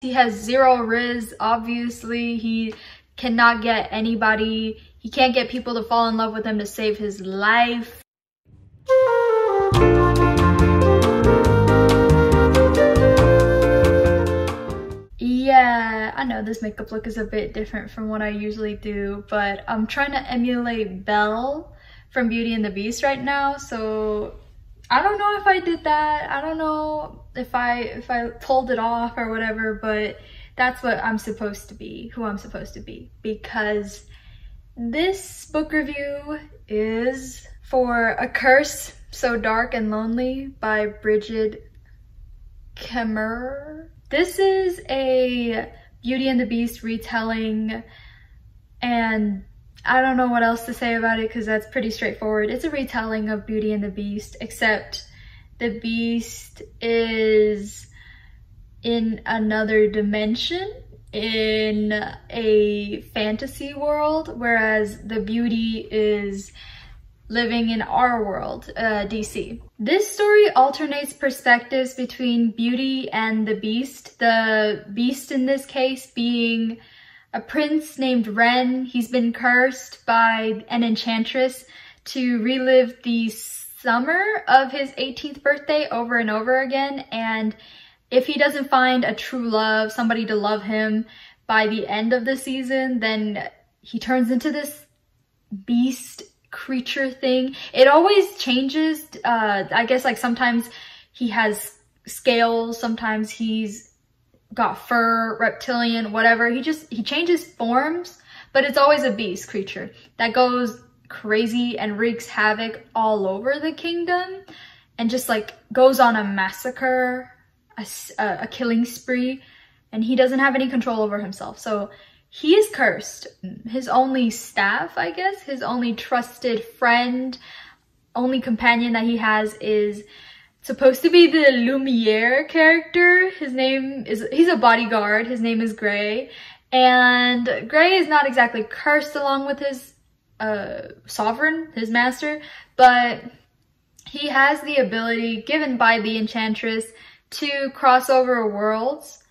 He has zero riz, obviously. He cannot get anybody, he can't get people to fall in love with him to save his life. Yeah, I know this makeup look is a bit different from what I usually do, but I'm trying to emulate Belle from Beauty and the Beast right now, so I don't know if I did that. I don't know if I pulled it off or whatever, but that's what I'm supposed to be, who I'm supposed to be, because this book review is for A Curse So Dark and Lonely by Brigid Kemmerer. This is a Beauty and the Beast retelling, and I don't know what else to say about it because that's pretty straightforward. It's a retelling of Beauty and the Beast, except the Beast is in another dimension, in a fantasy world, whereas the Beauty is living in our world, DC. This story alternates perspectives between Beauty and the Beast. The Beast in this case being a prince named Rhen. He's been cursed by an enchantress to relive the summer of his 18th birthday over and over again, and if he doesn't find a true love, somebody to love him by the end of the season, then he turns into this beast creature thing. It always changes. I guess like sometimes he has scales, sometimes he's got fur, reptilian, whatever. He changes forms, but it's always a beast creature that goes crazy and wreaks havoc all over the kingdom and just like goes on a massacre, a killing spree, and he doesn't have any control over himself. So he is cursed. His only staff, I guess, his only trusted friend, only companion that he has is supposed to be the Lumiere character. He's a bodyguard. His name is Gray. And Gray is not exactly cursed along with his sovereign, his master, but he has the ability given by the enchantress to cross over worlds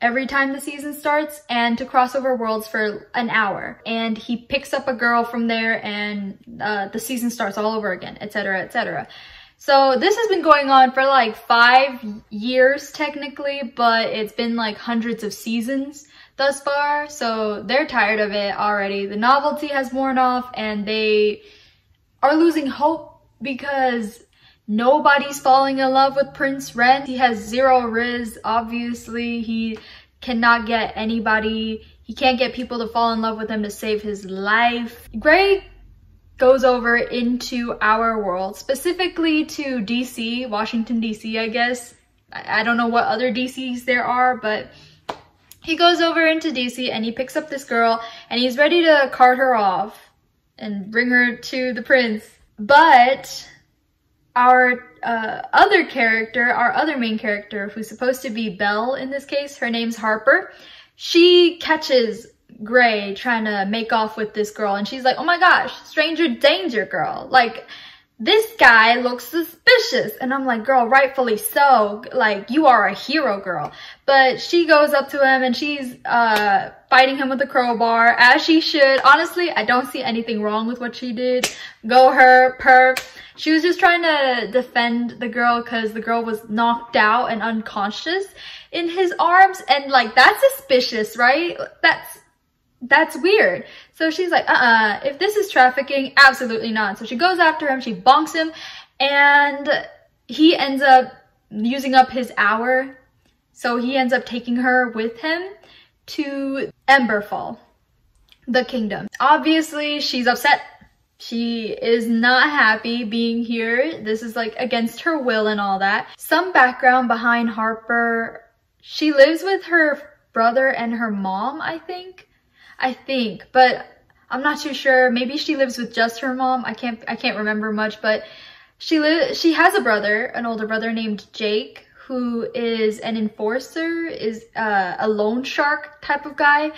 every time the season starts, and to cross over worlds for an hour. And he picks up a girl from there, and the season starts all over again, etc., etc. So this has been going on for like 5 years technically, but it's been like hundreds of seasons thus far, so they're tired of it already. The novelty has worn off, and they are losing hope because nobody's falling in love with Prince Rhen. He has zero riz, obviously. He cannot get anybody, he can't get people to fall in love with him to save his life. Gray goes over into our world, specifically to DC, Washington DC, I guess. I don't know what other DCs there are, but he goes over into DC and he picks up this girl and he's ready to cart her off and bring her to the prince. But our other main character, who's supposed to be Belle in this case, her name's Harper, she catches Gray trying to make off with this girl, and she's like, oh my gosh, stranger danger, girl. Like, this guy looks suspicious. And I'm like, girl, rightfully so. Like, you are a hero, girl. But she goes up to him and she's fighting him with a crowbar, as she should. Honestly, I don't see anything wrong with what she did. Go her, perp. She was just trying to defend the girl because the girl was knocked out and unconscious in his arms. And like, that's suspicious, right? That's weird. So she's like, if this is trafficking, absolutely not. So she goes after him, she bonks him, and he ends up using up his hour. So he ends up taking her with him to Emberfall, the kingdom. Obviously, she's upset. She is not happy being here. This is like against her will and all that. Some background behind Harper. She lives with her brother and her mom, I think, but I'm not too sure. Maybe she lives with just her mom. I can't remember much, but she has a brother, an older brother named Jake, who is an enforcer, is a loan shark type of guy,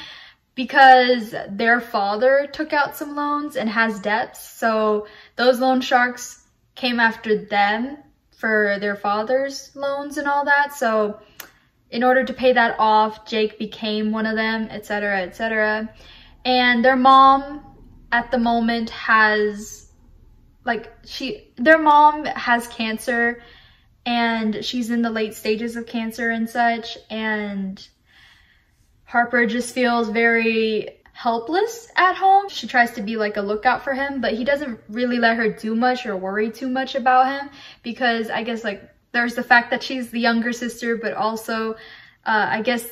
because their father took out some loans and has debts. So those loan sharks came after them for their father's loans and all that. So in order to pay that off, Jake became one of them, etc., etc. And their mom at the moment has, like, their mom has cancer, and she's in the late stages of cancer and such, and Harper just feels very helpless at home. She tries to be like a lookout for him, but he doesn't really let her do much or worry too much about him, because I guess, like, there's the fact that she's the younger sister, but also I guess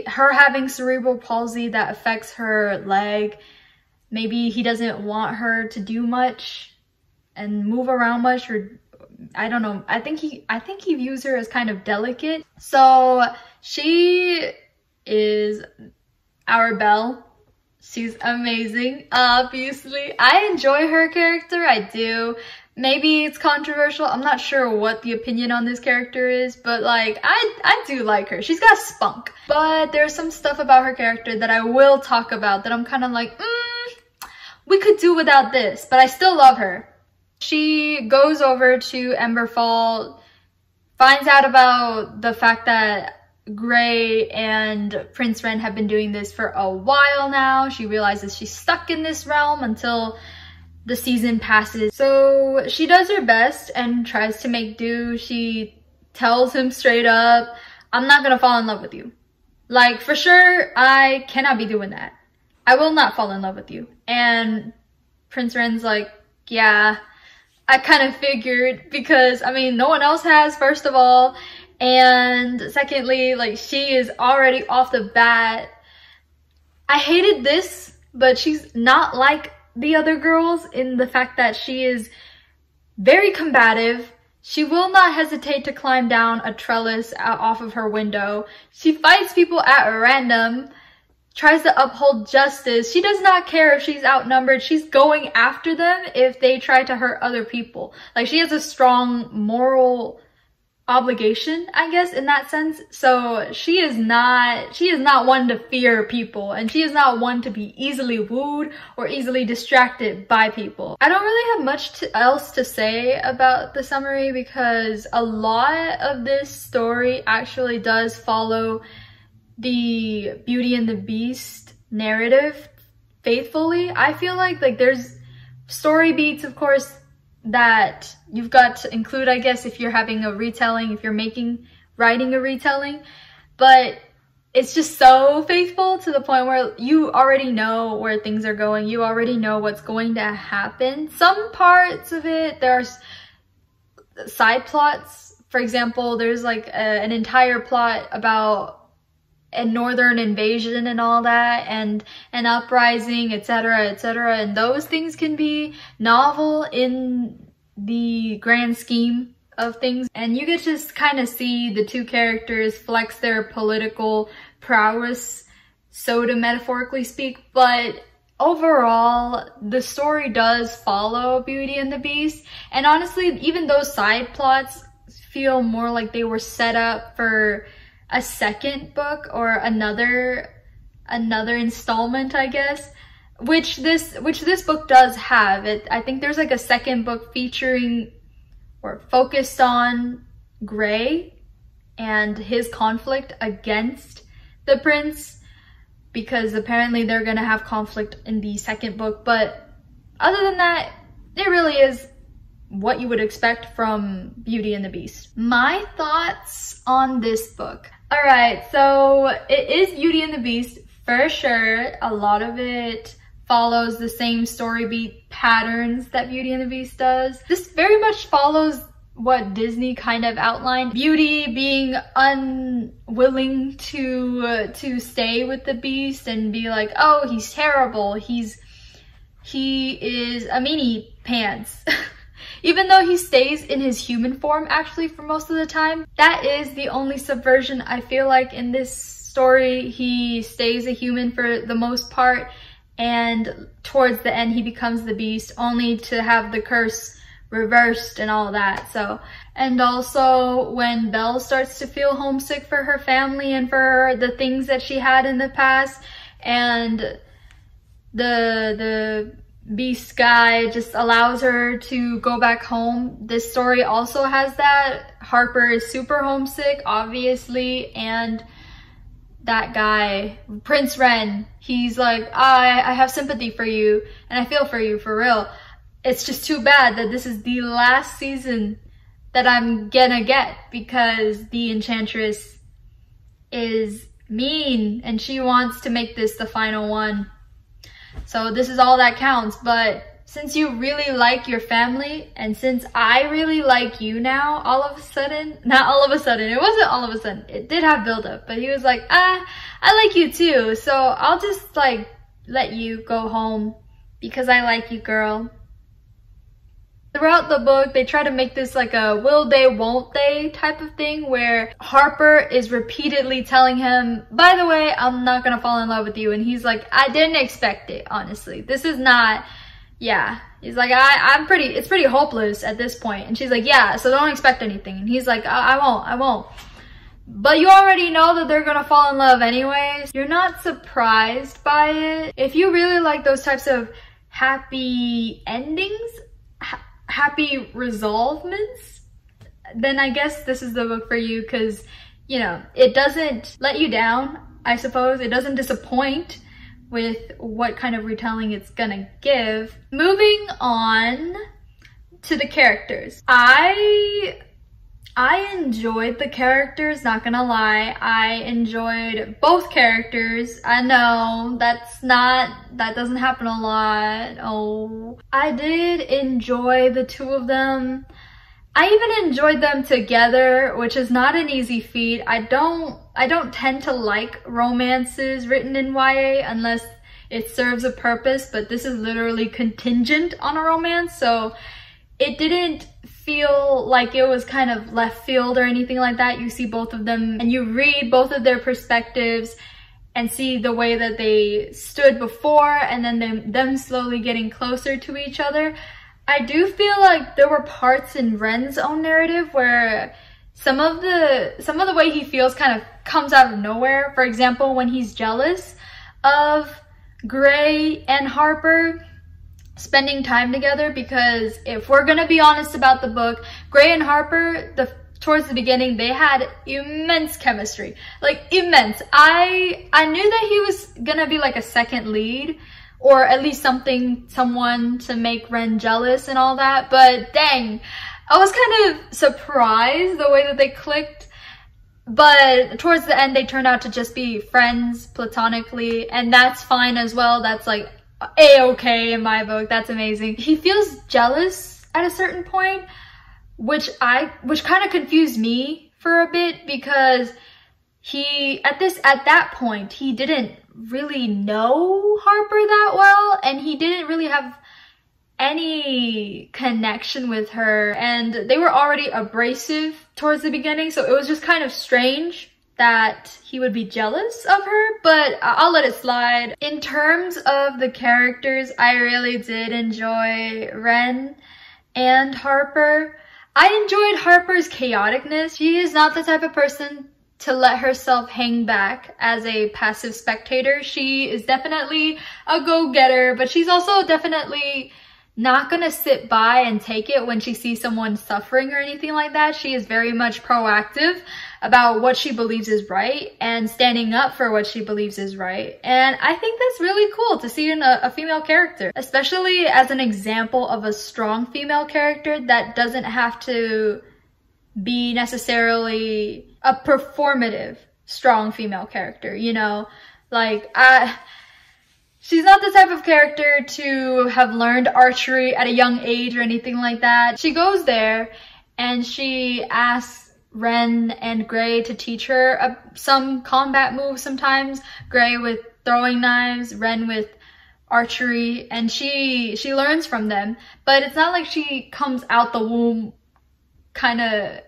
her having cerebral palsy that affects her leg. Maybe he doesn't want her to do much and move around much, or I don't know. I think he views her as kind of delicate. So she is our Belle. She's amazing, obviously. I enjoy her character, I do. Maybe it's controversial. I'm not sure what the opinion on this character is, but like, I do like her. She's got spunk. But there's some stuff about her character that I will talk about that I'm kind of like, we could do without this, but I still love her. She goes over to Emberfall, finds out about the fact that Gray and Prince Rhen have been doing this for a while now. She realizes she's stuck in this realm until the season passes. So she does her best and tries to make do. She tells him straight up, I'm not gonna fall in love with you. Like, for sure, I cannot be doing that. I will not fall in love with you. And Prince Rhen's like, yeah, I kind of figured, because, I mean, no one else has, first of all. And secondly, like, she is already off the bat. I hated this, but she's not like the other girls in the fact that she is very combative. She will not hesitate to climb down a trellis off of her window. She fights people at random, tries to uphold justice. She does not care if she's outnumbered. She's going after them if they try to hurt other people. Like, she has a strong moral obligation, I guess, in that sense. So she is not one to fear people, and she is not one to be easily wooed or easily distracted by people. I don't really have much else to say about the summary, because a lot of this story actually does follow the Beauty and the Beast narrative faithfully. I feel like there's story beats, of course, that you've got to include, I guess, if you're having a retelling, if you're writing a retelling, but it's just so faithful to the point where you already know where things are going. You already know what's going to happen. Some parts of it, there's side plots. For example, there's like an entire plot about a northern invasion and all that, and an uprising, etc., etc., and those things can be novel in the grand scheme of things, and you get to just kind of see the two characters flex their political prowess, so to metaphorically speak. But overall, the story does follow Beauty and the Beast, and honestly, even those side plots feel more like they were set up for a second book or another installment, I guess, which this book does have. I think there's like a second book featuring or focused on Gray and his conflict against the prince, because apparently they're gonna have conflict in the second book. But other than that, it really is what you would expect from Beauty and the Beast. My thoughts on this book. Alright, so it is Beauty and the Beast for sure. A lot of it follows the same story beat patterns that Beauty and the Beast does. This very much follows what Disney kind of outlined. Beauty being unwilling to stay with the Beast and be like, oh, he's terrible. He is a meanie pants. Even though he stays in his human form actually for most of the time. That is the only subversion I feel like in this story. He stays a human for the most part, and towards the end he becomes the Beast, only to have the curse reversed and all that. So, and also when Belle starts to feel homesick for her family and for the things that she had in the past, and the beast guy just allows her to go back home. This story also has that. Harper is super homesick, obviously, and that guy, Prince Rhen, he's like, I have sympathy for you, and I feel for you, for real. It's just too bad that this is the last season that I'm gonna get, because the enchantress is mean, and she wants to make this the final one. So this is all that counts. But since you really like your family, and since I really like you now, all of a sudden, not all of a sudden, it wasn't all of a sudden, it did have build up, but he was like, I like you too, so I'll just like let you go home because I like you, girl. Throughout the book, they try to make this like a will they, won't they type of thing, where Harper is repeatedly telling him, by the way, I'm not gonna fall in love with you. And he's like, I didn't expect it, honestly. This is not, yeah. He's like, it's pretty hopeless at this point. And she's like, yeah, so don't expect anything. And he's like, I won't. But you already know that they're gonna fall in love anyways. You're not surprised by it. If you really like those types of happy endings, happy resolvements, then I guess this is the book for you, because, you know, it doesn't let you down, I suppose. It doesn't disappoint with what kind of retelling it's gonna give. Moving on to the characters. I enjoyed the characters, not gonna lie. I enjoyed both characters. I know that doesn't happen a lot. Oh, I did enjoy the two of them. I even enjoyed them together, which is not an easy feat. I don't tend to like romances written in YA unless it serves a purpose, but this is literally contingent on a romance, so it didn't feel like it was kind of left field or anything like that. You see both of them and you read both of their perspectives and see the way that they stood before, and then them slowly getting closer to each other. I do feel like there were parts in Rhen's own narrative where some of the way he feels kind of comes out of nowhere. For example, when he's jealous of Gray and Harper spending time together, because if we're gonna be honest about the book, Gray and Harper, towards the beginning, they had immense chemistry, like immense. I knew that he was gonna be like a second lead, or at least someone to make Rhen jealous and all that, but dang, I was kind of surprised the way that they clicked. But towards the end, they turned out to just be friends platonically, and that's fine as well. That's like a-okay in my book. That's amazing. He feels jealous at a certain point, which kind of confused me for a bit, because at that point he didn't really know Harper that well, and he didn't really have any connection with her, and they were already abrasive towards the beginning, so it was just kind of strange that he would be jealous of her, but I'll let it slide. In terms of the characters, I really did enjoy Rhen and Harper. I enjoyed Harper's chaoticness. She is not the type of person to let herself hang back as a passive spectator. She is definitely a go-getter, but she's also definitely not gonna sit by and take it when she sees someone suffering or anything like that. She is very much proactive about what she believes is right and standing up for what she believes is right. And I think that's really cool to see in a female character, especially as an example of a strong female character that doesn't have to be necessarily a performative strong female character, you know? Like, she's not the type of character to have learned archery at a young age or anything like that. She goes there and she asks Rhen and Gray to teach her some combat moves sometimes. Gray with throwing knives, Rhen with archery, and she learns from them. But it's not like she comes out the womb kind of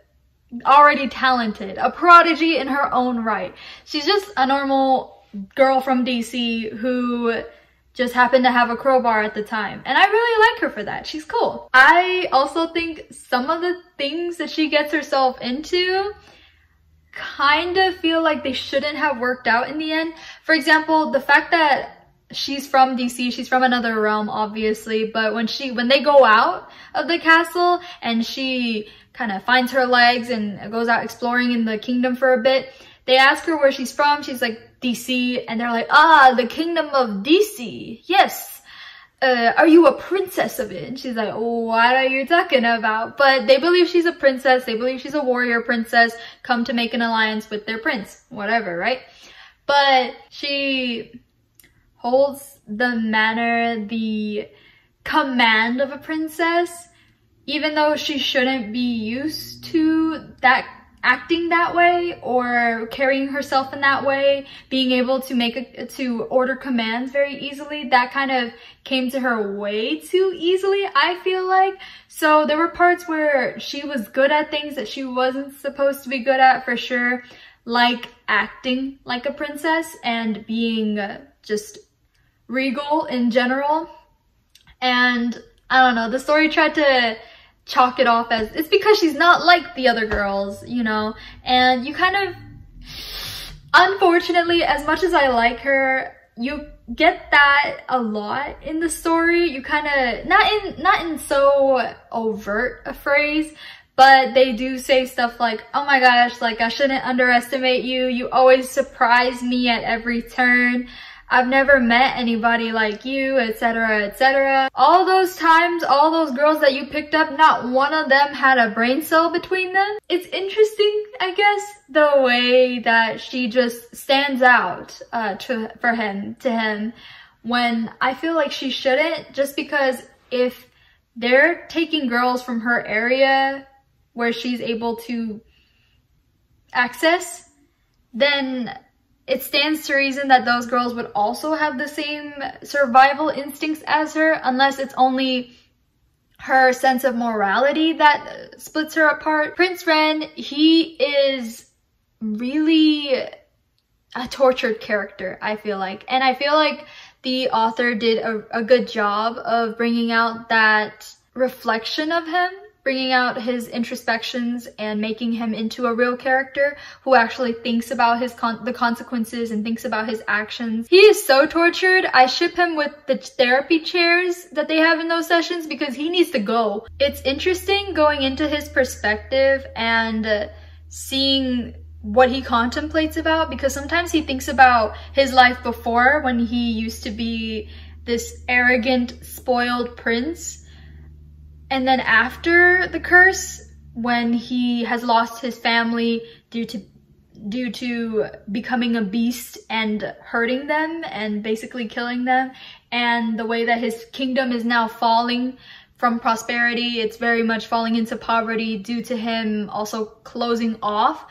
already talented, a prodigy in her own right. She's just a normal girl from DC who just happened to have a crowbar at the time. And I really like her for that. She's cool. I also think some of the things that she gets herself into kind of feel like they shouldn't have worked out in the end. For example, the fact that she's from DC, she's from another realm, obviously, but when they go out of the castle and she kind of finds her legs and goes out exploring in the kingdom for a bit, they ask her where she's from. She's like, DC, and they're like, ah, the kingdom of DC, yes. Are you a princess of it? And she's like, what are you talking about? But they believe she's a princess. They believe she's a warrior princess come to make an alliance with their prince, whatever, right? But she holds the manner, the command of a princess, even though she shouldn't be used to that, acting that way or carrying herself in that way, being able to order commands very easily. That kind of came to her way too easily, I feel like. So there were parts where she was good at things that she wasn't supposed to be good at, for sure, like acting like a princess and being just regal in general. And I don't know, the story tried to chalk it off as it's because she's not like the other girls, you know, and you kind of, unfortunately, as much as I like her, you get that a lot in the story. You kind of, not in so overt a phrase, but they do say stuff like, oh my gosh, like I shouldn't underestimate you. You always surprise me at every turn. I've never met anybody like you, etc., etc. All those times, all those girls that you picked up, not one of them had a brain cell between them. It's interesting, I guess, the way that she just stands out to him, when I feel like she shouldn't, just because if they're taking girls from her area where she's able to access, then it stands to reason that those girls would also have the same survival instincts as her, unless it's only her sense of morality that splits her apart. Prince Rhen, he is really a tortured character, I feel like. And I feel like the author did a good job of bringing out that reflection of him, bringing out his introspections and making him into a real character who actually thinks about the consequences and thinks about his actions. He is so tortured. I ship him with the therapy chairs that they have in those sessions because he needs to go. It's interesting going into his perspective and seeing what he contemplates about, because sometimes he thinks about his life before, when he used to be this arrogant, spoiled prince. And then after the curse, when he has lost his family due to becoming a beast and hurting them and basically killing them, and the way that his kingdom is now falling from prosperity, it's very much falling into poverty due to him also closing off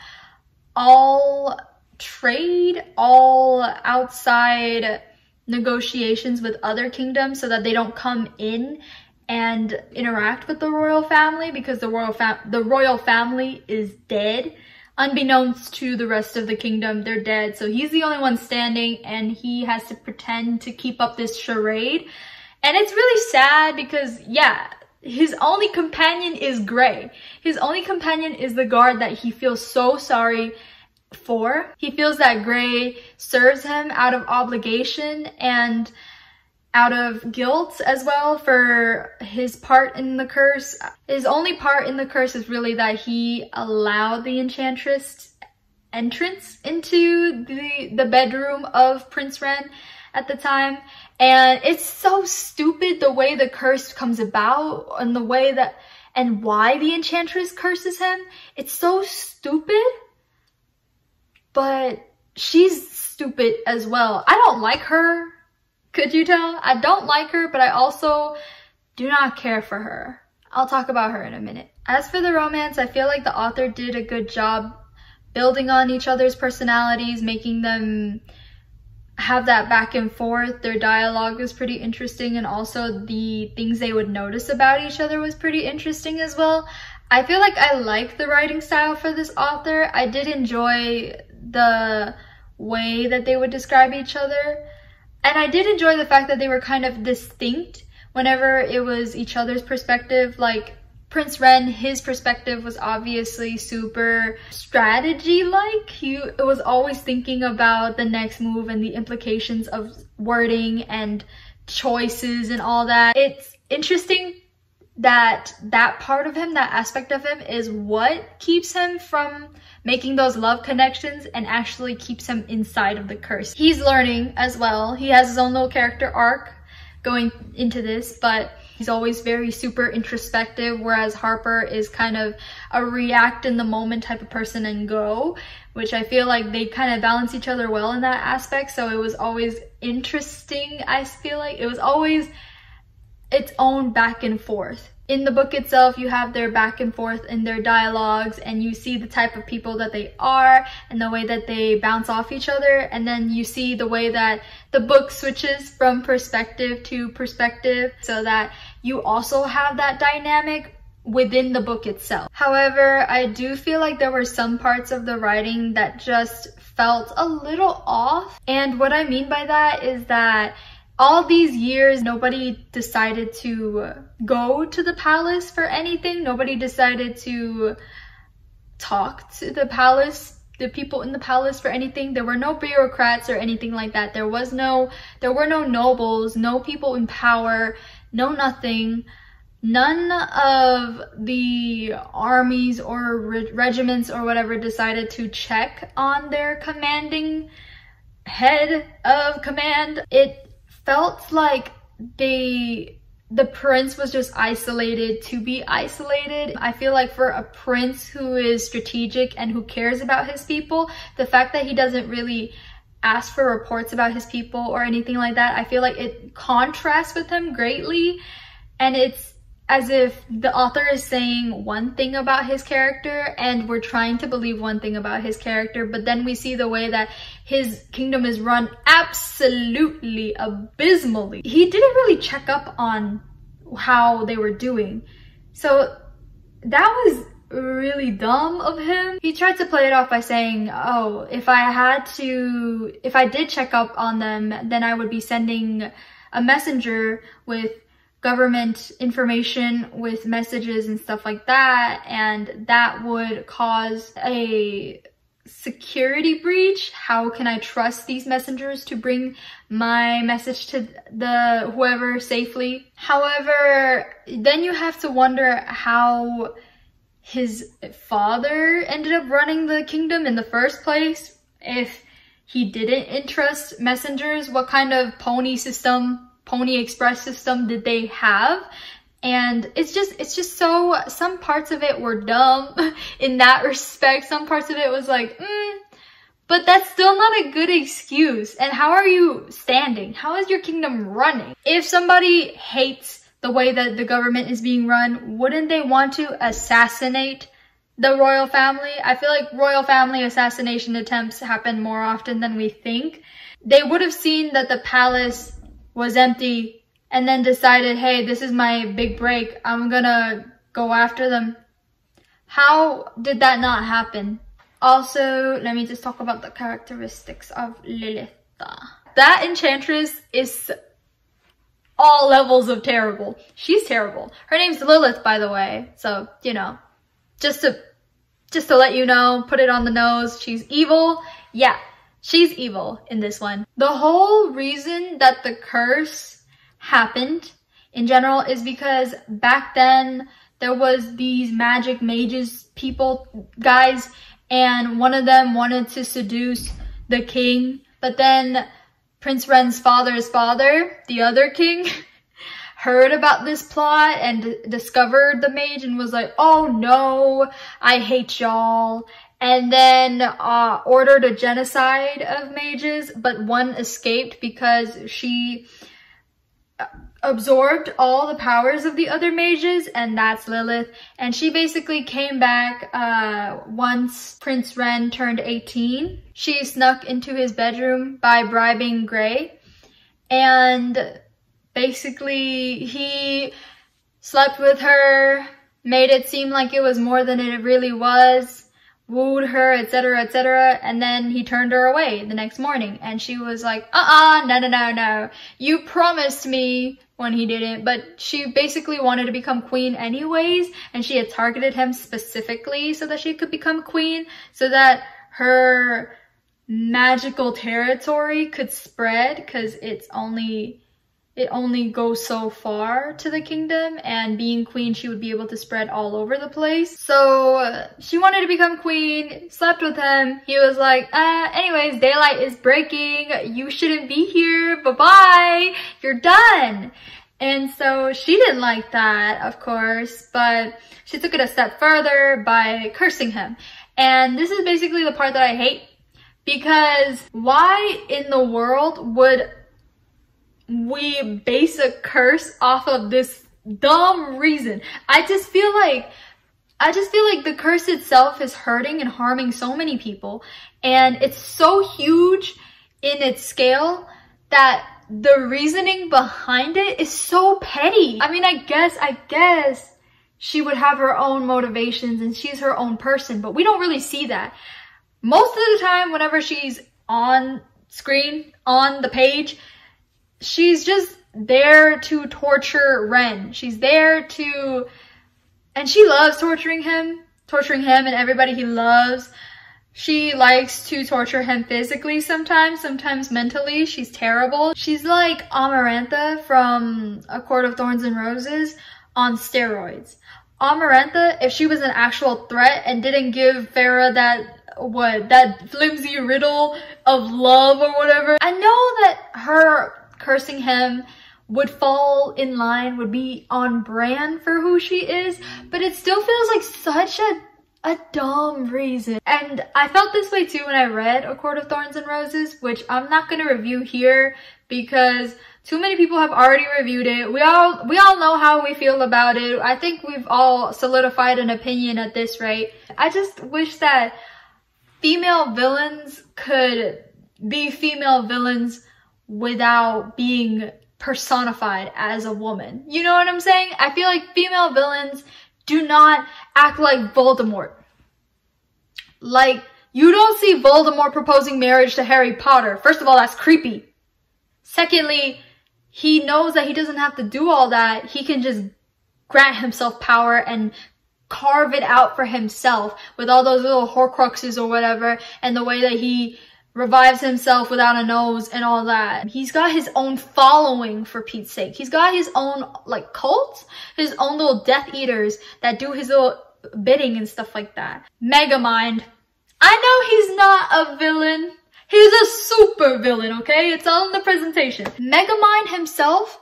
all trade, all outside negotiations with other kingdoms so that they don't come in and interact with the royal family, because the royal family is dead. Unbeknownst to the rest of the kingdom, they're dead. So he's the only one standing, and he has to pretend to keep up this charade. And it's really sad because, yeah, his only companion is Grey. His only companion is the guard that he feels so sorry for. He feels that Grey serves him out of obligation and out of guilt as well for his part in the curse. His only part in the curse is really that he allowed the enchantress entrance into the bedroom of Prince Rhen at the time. And it's so stupid the way the curse comes about, and the way that, and why the enchantress curses him. It's so stupid, but she's stupid as well. I don't like her. Could you tell? I don't like her, but I also do not care for her. I'll talk about her in a minute. As for the romance, I feel like the author did a good job building on each other's personalities, making them have that back and forth. Their dialogue was pretty interesting, and also the things they would notice about each other was pretty interesting as well. I feel like I like the writing style for this author. I did enjoy the way that they would describe each other. And I did enjoy the fact that they were kind of distinct whenever it was each other's perspective. Like, Prince Rhen, his perspective was obviously super strategy-like. He was always thinking about the next move and the implications of wording and choices and all that. It's interesting that that part of him, that aspect of him, is what keeps him from making those love connections and actually keeps him inside of the curse. He's learning as well. He has his own little character arc going into this, but he's always very super introspective, whereas Harper is kind of a react in the moment type of person and go, which I feel like they kind of balance each other well in that aspect. So it was always interesting. I feel like it was always its own back and forth. In the book itself, you have their back and forth in their dialogues, and you see the type of people that they are and the way that they bounce off each other, and then you see the way that the book switches from perspective to perspective, so that you also have that dynamic within the book itself. However, I do feel like there were some parts of the writing that just felt a little off, and what I mean by that is that all these years, nobody decided to go to the palace for anything. Nobody decided to talk to the palace, the people in the palace, for anything. There were no bureaucrats or anything like that. There were no nobles, no people in power, no nothing. None of the armies or regiments or whatever decided to check on their commanding head of command. It felt like the prince was just isolated to be isolated. I feel like for a prince who is strategic and who cares about his people, the fact that he doesn't really ask for reports about his people or anything like that, I feel like it contrasts with him greatly. And it's as if the author is saying one thing about his character and we're trying to believe one thing about his character, but then we see the way that his kingdom is run absolutely abysmally. He didn't really check up on how they were doing. So that was really dumb of him. He tried to play it off by saying, oh, if I did check up on them, then I would be sending a messenger with government information, with messages and stuff like that, and that would cause a security breach. How can I trust these messengers to bring my message to the whoever safely? However, then you have to wonder how his father ended up running the kingdom in the first place. If he didn't entrust messengers, what kind of pony express system did they have? And it's just so, some parts of it were dumb in that respect. Some parts of it was like, but that's still not a good excuse. And how are you standing? How is your kingdom running? If somebody hates the way that the government is being run, wouldn't they want to assassinate the royal family? I feel like royal family assassination attempts happen more often than we think. They would have seen that the palace was empty and then decided, hey, this is my big break, I'm gonna go after them. How did that not happen? Also, let me just talk about the characteristics of Lilith. That enchantress is all levels of terrible. She's terrible. Her name's Lilith, by the way, so you know, just to let you know, put it on the nose. She's evil. Yeah, she's evil in this one. The whole reason that the curse happened in general is because back then there was these magic mages guys, and one of them wanted to seduce the king, but then Prince Rhen's father's father, the other king, heard about this plot and discovered the mage and was like, oh no, I hate y'all. And then ordered a genocide of mages, but one escaped because she absorbed all the powers of the other mages, and that's Lilith. And she basically came back once Prince Rhen turned 18. She snuck into his bedroom by bribing Grey, and basically he slept with her, made it seem like it was more than it really was, wooed her, etc., etc. And then he turned her away the next morning. And she was like, no. You promised me, when he didn't. But she basically wanted to become queen anyways. And she had targeted him specifically so that she could become queen. So that her magical territory could spread, because it only goes so far to the kingdom, and being queen, she would be able to spread all over the place. So she wanted to become queen, slept with him. He was like, anyways, daylight is breaking. You shouldn't be here. Bye-bye. You're done. And so she didn't like that, of course, but she took it a step further by cursing him. And this is basically the part that I hate, because why in the world would we base a curse off of this dumb reason? I just feel like the curse itself is hurting and harming so many people, and it's so huge in its scale that the reasoning behind it is so petty. I mean, I guess she would have her own motivations and she's her own person, but we don't really see that. Most of the time, whenever she's on screen, on the page, she's just there to torture Rhen. She's there to, and she loves torturing him and everybody he loves. She likes to torture him physically sometimes mentally. She's terrible. She's like Amarantha from A Court of Thorns and Roses on steroids. Amarantha, if she was an actual threat and didn't give Farah that flimsy riddle of love or whatever, I know that her cursing him would fall in line, would be on brand for who she is, but it still feels like such a dumb reason. And I felt this way too when I read A Court of Thorns and Roses, which I'm not going to review here because too many people have already reviewed it. We all know how we feel about it. I think we've all solidified an opinion at this rate. I just wish that female villains could be female villains without being personified as a woman. You know what I'm saying? I feel like female villains do not act like Voldemort. Like, you don't see Voldemort proposing marriage to Harry Potter. First of all, that's creepy. Secondly, he knows that he doesn't have to do all that. He can just grant himself power and carve it out for himself with all those little horcruxes or whatever, and the way that he revives himself without a nose and all that. He's got his own following, for Pete's sake. He's got his own, like, cult, his own little Death Eaters that do his little bidding and stuff like that. Megamind. I know he's not a villain. He's a super villain, okay? It's all in the presentation. Megamind himself,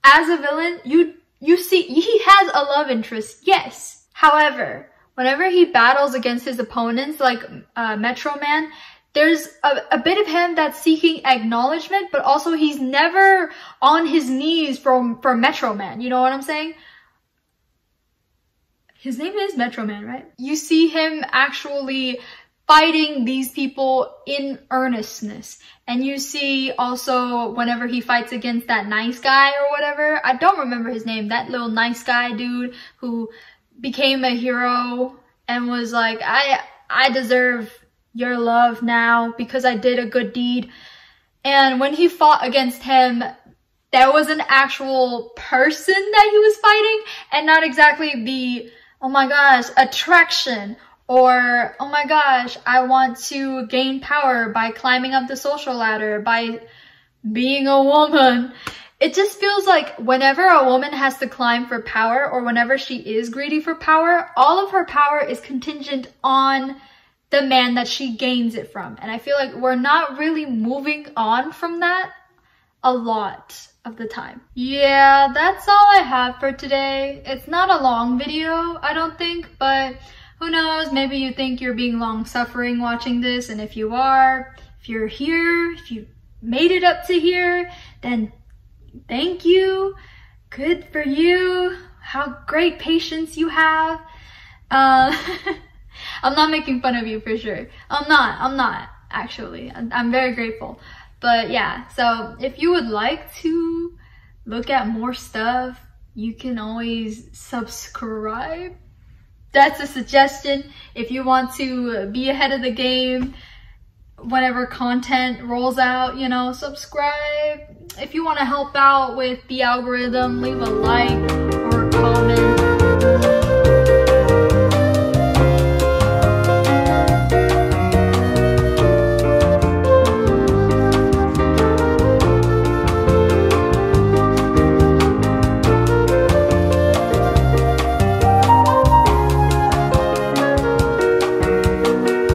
as a villain, you see, he has a love interest, yes. However, whenever he battles against his opponents, like Metro Man, there's a bit of him that's seeking acknowledgement, but also he's never on his knees for Metro Man. You know what I'm saying? His name is Metro Man, right? You see him actually fighting these people in earnestness. And you see also whenever he fights against that nice guy or whatever, I don't remember his name, that little nice guy dude who became a hero and was like, I deserve your love now because I did a good deed. And when he fought against him, there was an actual person that he was fighting and not exactly the, oh my gosh, attraction, or oh my gosh, I want to gain power by climbing up the social ladder, by being a woman. It just feels like whenever a woman has to climb for power, or whenever she is greedy for power, all of her power is contingent on the man that she gains it from. And I feel like we're not really moving on from that a lot of the time. Yeah, that's all I have for today. It's not a long video, I don't think, but who knows, maybe you think you're being long-suffering watching this, and if you are, if you're here, if you made it up to here, then thank you. Good for you. How great patience you have. I'm not making fun of you for sure. I'm not actually. I'm very grateful. But yeah, so if you would like to look at more stuff, you can always subscribe. that's a suggestion. If you want to be ahead of the game whenever content rolls out, you know, subscribe. If you want to help out with the algorithm, leave a like or